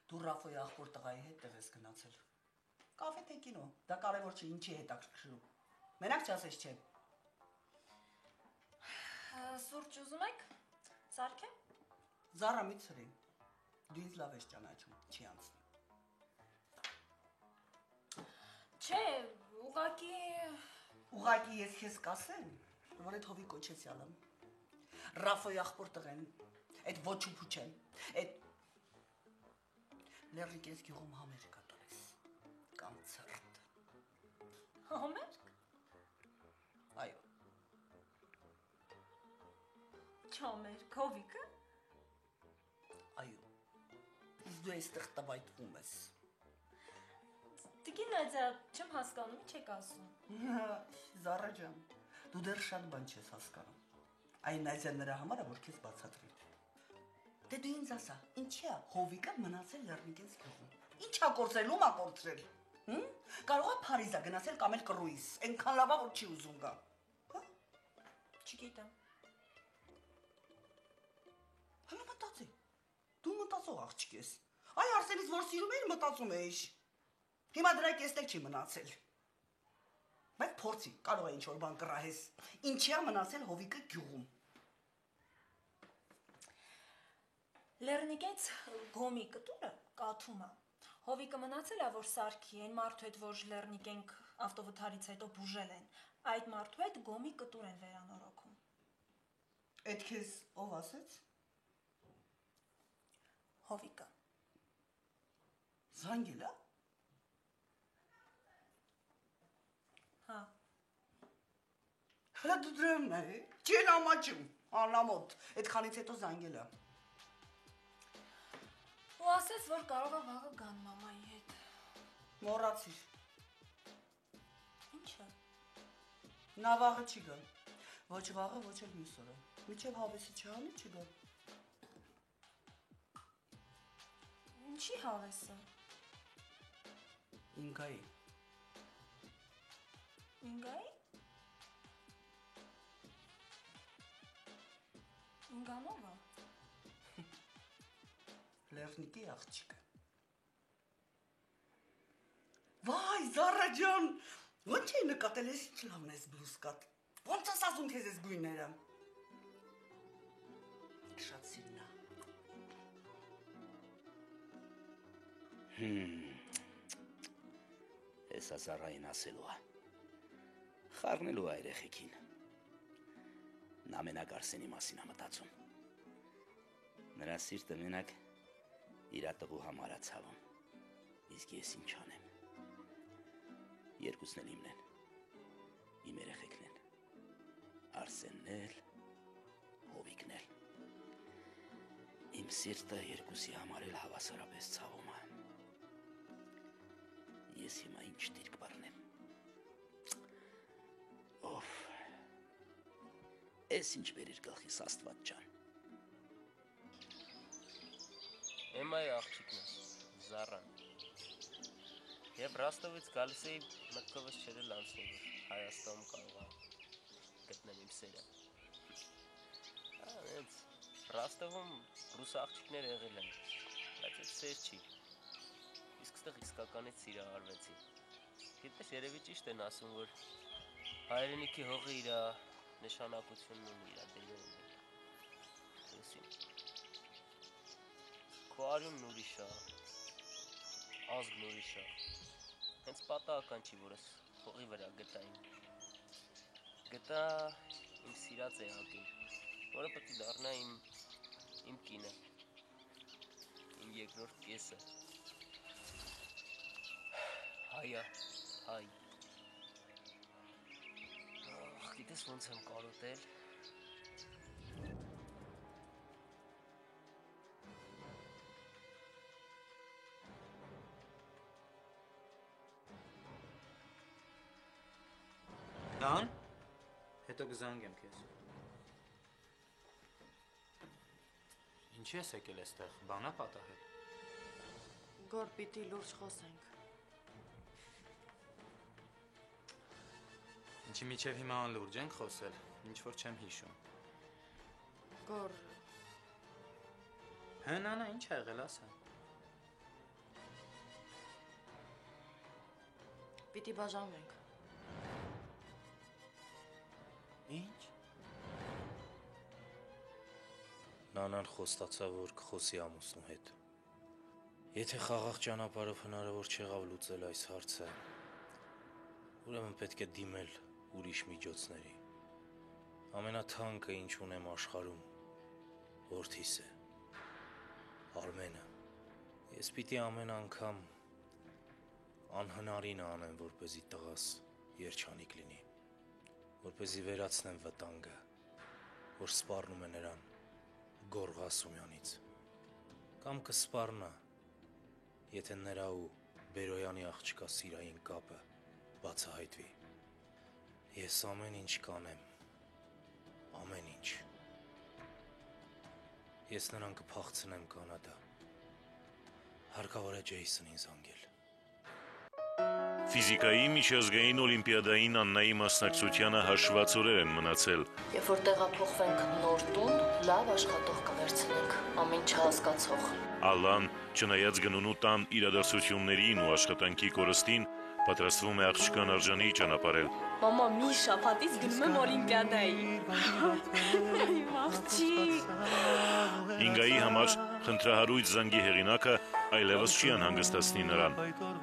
Դու Ռաֆոյի աղբոր տղայի հետ տեղ ես գնացել։ Կաֆե թե կինո, դա կարևոր չի, ինչի հետաքրքրում։ Մենակ չասես չէ։ Սուրճ ուզում եք, սարքեմ։ Զարա մի ցրի։ Դու ինձ լավ ես ճանաչում, չի անցնի։ Չէ, ուղղակի ես քեզ կասեմ, որ այդ հովի կոչեցյալը Ռաֆոյի աղբոր տղեն, այդ ոչ ու փուչեն, այդ Լեռնիկ ես գյուղում համերգ կատարես, կոնցերտ։ Համերգ։ Այո։ Չամերգ, հովիկը։ Այո։ Իսկ դու այստեղ տվայտվում ես։ Տիկին Նադյա, չեմ հասկանում, ինչ եք ասում։ Զարա ջան, դու դեռ շատ բան չես հասկանում։ Այն Նադյան նրա համար է, որ քեզ բացատրի։ Դե դու ինձ ասա, ինչի է հովիկը մնացել Լեռնիկենց գյուղում։ Ինչ ա կորցրել, ում ա կորցրել։ Կարող է Փարիզա գնացել կամ էլ կռուիզ, այնքան լավ է, որ չի ուզում գա։ Չգիտեմ։ Հələ մտածի։ Դու մտածող աղջիկ ես։ Այ Արսենից որ սիրում էիր, մտածում էիր։ Հիմա դրա կեսնել չի մնացել։ Բայց փորձի, կարող է ինչ-որ բան կռահես։ Ինչի է մնացել հովիկը գյուղում։ Լեռնիկենց գոմի կտուրը կաթում է։ Հովիկը մնացել է, որ սարքի են մարդու հետ, որ լեռնիկենք ավտովթարից հետո բուժել են, այդ մարդու հետ գոմի կտուր են վերանորոգում։ Այդ քեզ ով ասեց։ Հովիկը։ Զանգելա։ Հա։ Հələ դու դրան է, չեն ամաչում, անամոտ, այդքանից հետո զանգելա։ Ու ասեց, որ կարող է վաղը գան մամայի հետ։ Մոռացիր։ Ինչը։ Նա վաղը չի գա։ Ոչ վաղը, ոչ էլ մյուս օրը։ Մինչև հավեսի չանի չի գա։ Ինչի հավեսը։ Ինգայի։ Ինգայի։ Ինգանովը։ Լեռնիկի աղջիկը։ Վայ, Զարա ջան, ո՞նց է նկատել ես ինչ լավն ես բլուսկատ։ Ո՞նց ես ասում քեզ ես գույները։ Շատ սիրնա։ Հեսա Զարային ասելու է։ Խառնելու է երեխեքին։ Նա մենակ Արսենի մասին է մտածում։ Նրա սիրտը մենակ իր տղու համար է ցավում, իսկ ես ինչ անեմ։ Երկուսն էլ իմն են, իմ երեխեքն են, Արսենն էլ, Հովիկն էլ։ Իմ սիրտը երկուսի համար էլ հավասարապես ցավում է։ Ես հիմա ինչ դիրք բռնեմ։ Օֆ, ես ինչ բերիր գլխիս Աստված ջան։ Էմայի աղջիկն է, Զարան։ Եվ Ռաստովից գալիս էի մտքովս չերել անցնում, որ Հայաստանում կարող է գտնեմ իմ սերը։ Հենց Ռաստովում ռուս աղջիկներ եղել են, բայց այդ սեր չի։ Իսկ ստեղ իսկականից սիրահարվեցի։ Գիտես, երևի ճիշտ են ասում, որ հայրենիքի հողը իր նշանակությունն ունի, իր դերը ունի։ Լսին։ Քո արյունն ուրիշ է, ազգն ուրիշ է, հենց պատահական չի, որ ես հողի վրա գտա իմ սիրած էակին, որը պետք է դառնա իմ կինը, իմ երկրորդ կեսը, հայա, հայ, գիտես ոնց եմ կարոտել, Դան, հետո կզանգեմ քեզ։ Ինչի ես եկել այստեղ, բանա պատահել։ Գոր պիտի լուրջ խոսենք։ Ինչի միջև հիմա անլուրջ ենք խոսել, ինչ որ չեմ հիշում։ Գոր։ Հնանա, ինչ ա եղել ասա։ Պիտի բաժանվենք։ Ինչ։ Նանան խոստացավ, որ կխոսի ամուսնու հետ։ Եթե խաղաղ ճանապարհով հնարավոր չեղավ լուծել այս հարցը, ուրեմն պետք է դիմել ուրիշ միջոցների։ Ամենաթանկը, ինչ ունեմ աշխարհում, որդիս է, Արմենը։ Ես պիտի ամեն անգամ անհնարինը անեմ, որպեսզի տղաս երջանիկ լինի, որպեսզի վերացնեմ վտանգը, որ սպառնում է նրան Գոռ Ղասումյանից, կամ կսպառնա, եթե նրա ու Բերոյանի աղջկա սիրային կապը բացահայտվի։ Ես ամեն ինչ կանեմ, ամեն ինչ։ Ես նրան կփախցնեմ Կանադա։ Հարկավոր է Ջեյսոնին զանգել։ Ֆիզիկայի միջազգային օլիմպիադային Աննայի մասնակցությանը հաշված օրեր են մնացել։ Երբ որ տեղափոխվենք նոր տուն, լավ աշխատող կվերցնենք, ամեն չհասկացող։ Ալլան, չնայած գնունու տան իրադարձություններին ու աշխատանքի կորստին, պատրաստվում է աղջկան արժանի ճանապարհել։ Մամա, մի շաբաթից գնում եմ օլիմպիադայի։ Աղջիկ։ Ինգայի համար խնդրահարույց զանգի հեղինակը այլևս չի անհանգստացնի նրան,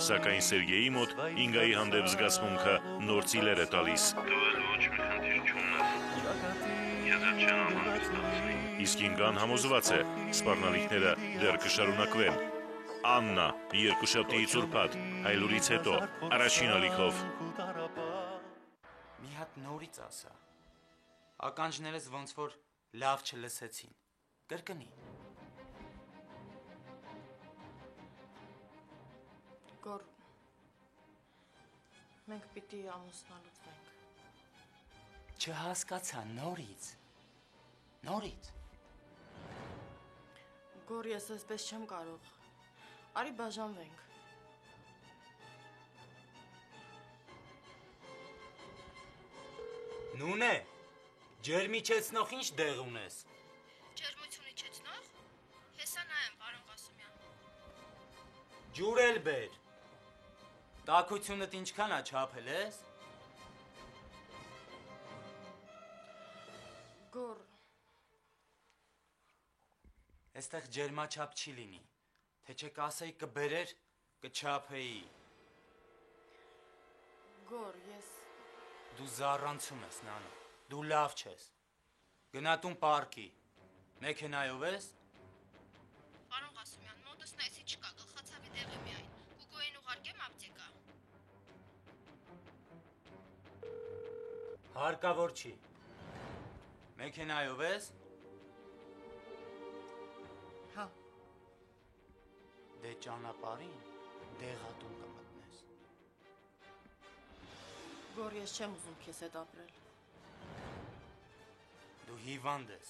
սակայն Սերգեյի մոտ Ինգայի հանդեպ զգացմունքը նոր ծիլեր է տալիս։ Դու էլ ոչ մի խնդիր չունես։ Ես էլ չեմ անհանգստացնի։ Իսկ Ինգան համոզված է, սպառնալիքները դեռ կշարունակվեն։ Աննա, երկուշաբթիից ուրբաթ, հայլուրից հետո, առաջին ալիքով։ Մի հատ նորից ասա։ Ականջներս ոնց որ լավ չլսեցին։ Կրկնի։ Գոր, մենք պիտի ամուսնալուծվենք։ Չհասկացա, նորից։ Նորից։ Գոր, ես այսպես չեմ կարող։ Արի բաժանվենք։ Նունե, ջերմիչեցնող ինչ դեղ ունես։ Ջերմություն իջեցնող։ Հեսա նայեմ, պարոն Ղասումյան։ Ջուր էլ բեր։ Տաքությունդ ինչքան է չափել ես։ Գոր, Այստեղ ջերմաչափ չի լինի, թե չէ կասեի կբերեր, կչափեի։ Գոր, ես Դու զառանցում ես, նանա, դու լավ չես։ Գնատուն պարկի, մեքենայով ես։ Պարոն Ղասումյան, մոտս նայեցի չկա, գլխացավի դեղ է միայն։ Գուգոյին ուղարկեմ ապտեկա։ Հարկավոր չի։ Մեքենայով ես։ հա, Դե ճանապարհին դեղատուն կմտնես։ Գոր, ես չեմ ուզում քեզ հետ ապրել։ Դու հիվանդ ես։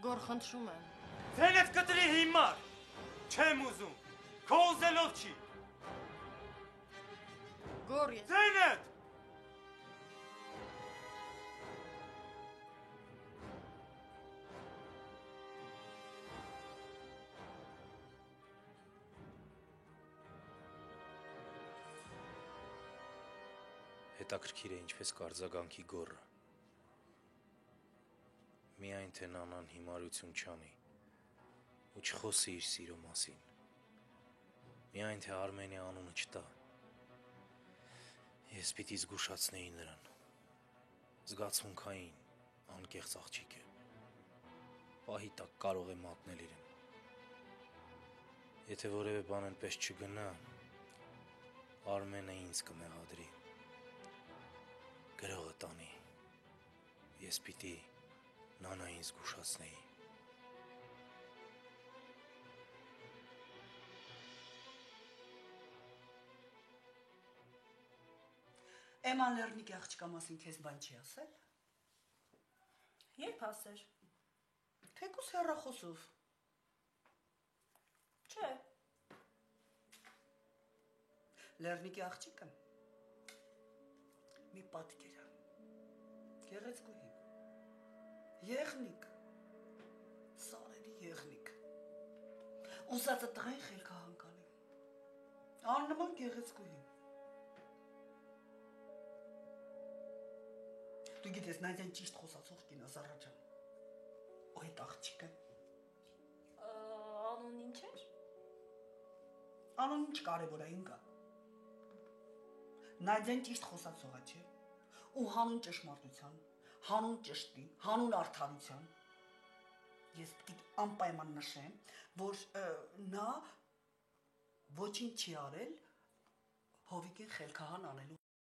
Գոր, խնդրում եմ։ Ձենդ կտրի հիմար։ Չեմ ուզում։ Քո ուզելով չի։ Գոր, ես Ձենդ։ Հետաքրքիր է ինչպես կարձագանքի գոռը։ Միայն թե նանան հիմարություն չանի ու չխոսի իր սիրո մասին։ Միայն թե Արմենի անունը չտա։ Ես պիտի զգուշացնեի նրան։ Զգացմունքային, անկեղծ աղջիկ է։ Պահի տակ կարող է մատնել իրեն։ Եթե որևէ բան այնպես չգնա, Արմենը ինձ կմեղադրի։ Գրողը տանի։ Ես պիտի նանային զգուշացնեի։ Էման Լեռնիկի աղջկա մասին քեզ բան չի ասել։ Երբ ասեր։ Թեկուս հեռախոսով։ Չէ։ Լեռնիկի աղջիկը մի պատկեր է։ Գեղեցկուհի։ Եղնիկ, եղնիկ։ Ուսածը տղայի խելքահան կանի։ Աննման գեղեցկուհի։ Դու գիտես, Նադյան ճիշտ խոսացող կին է, Զարա ջան։ Ու այդ աղջիկը։ Անուն ինչ էր։ Անուն ինչ կարևոր է ինգա։ Նադյան ճիշտ խոսացող է, չէ։ Ու հանուն ճշմարտության, հանուն ճշտի, հանուն արդարության։ Ես պիտի անպայման նշեմ, որ նա ոչինչ չի արել Հովիկին խելքահան անելու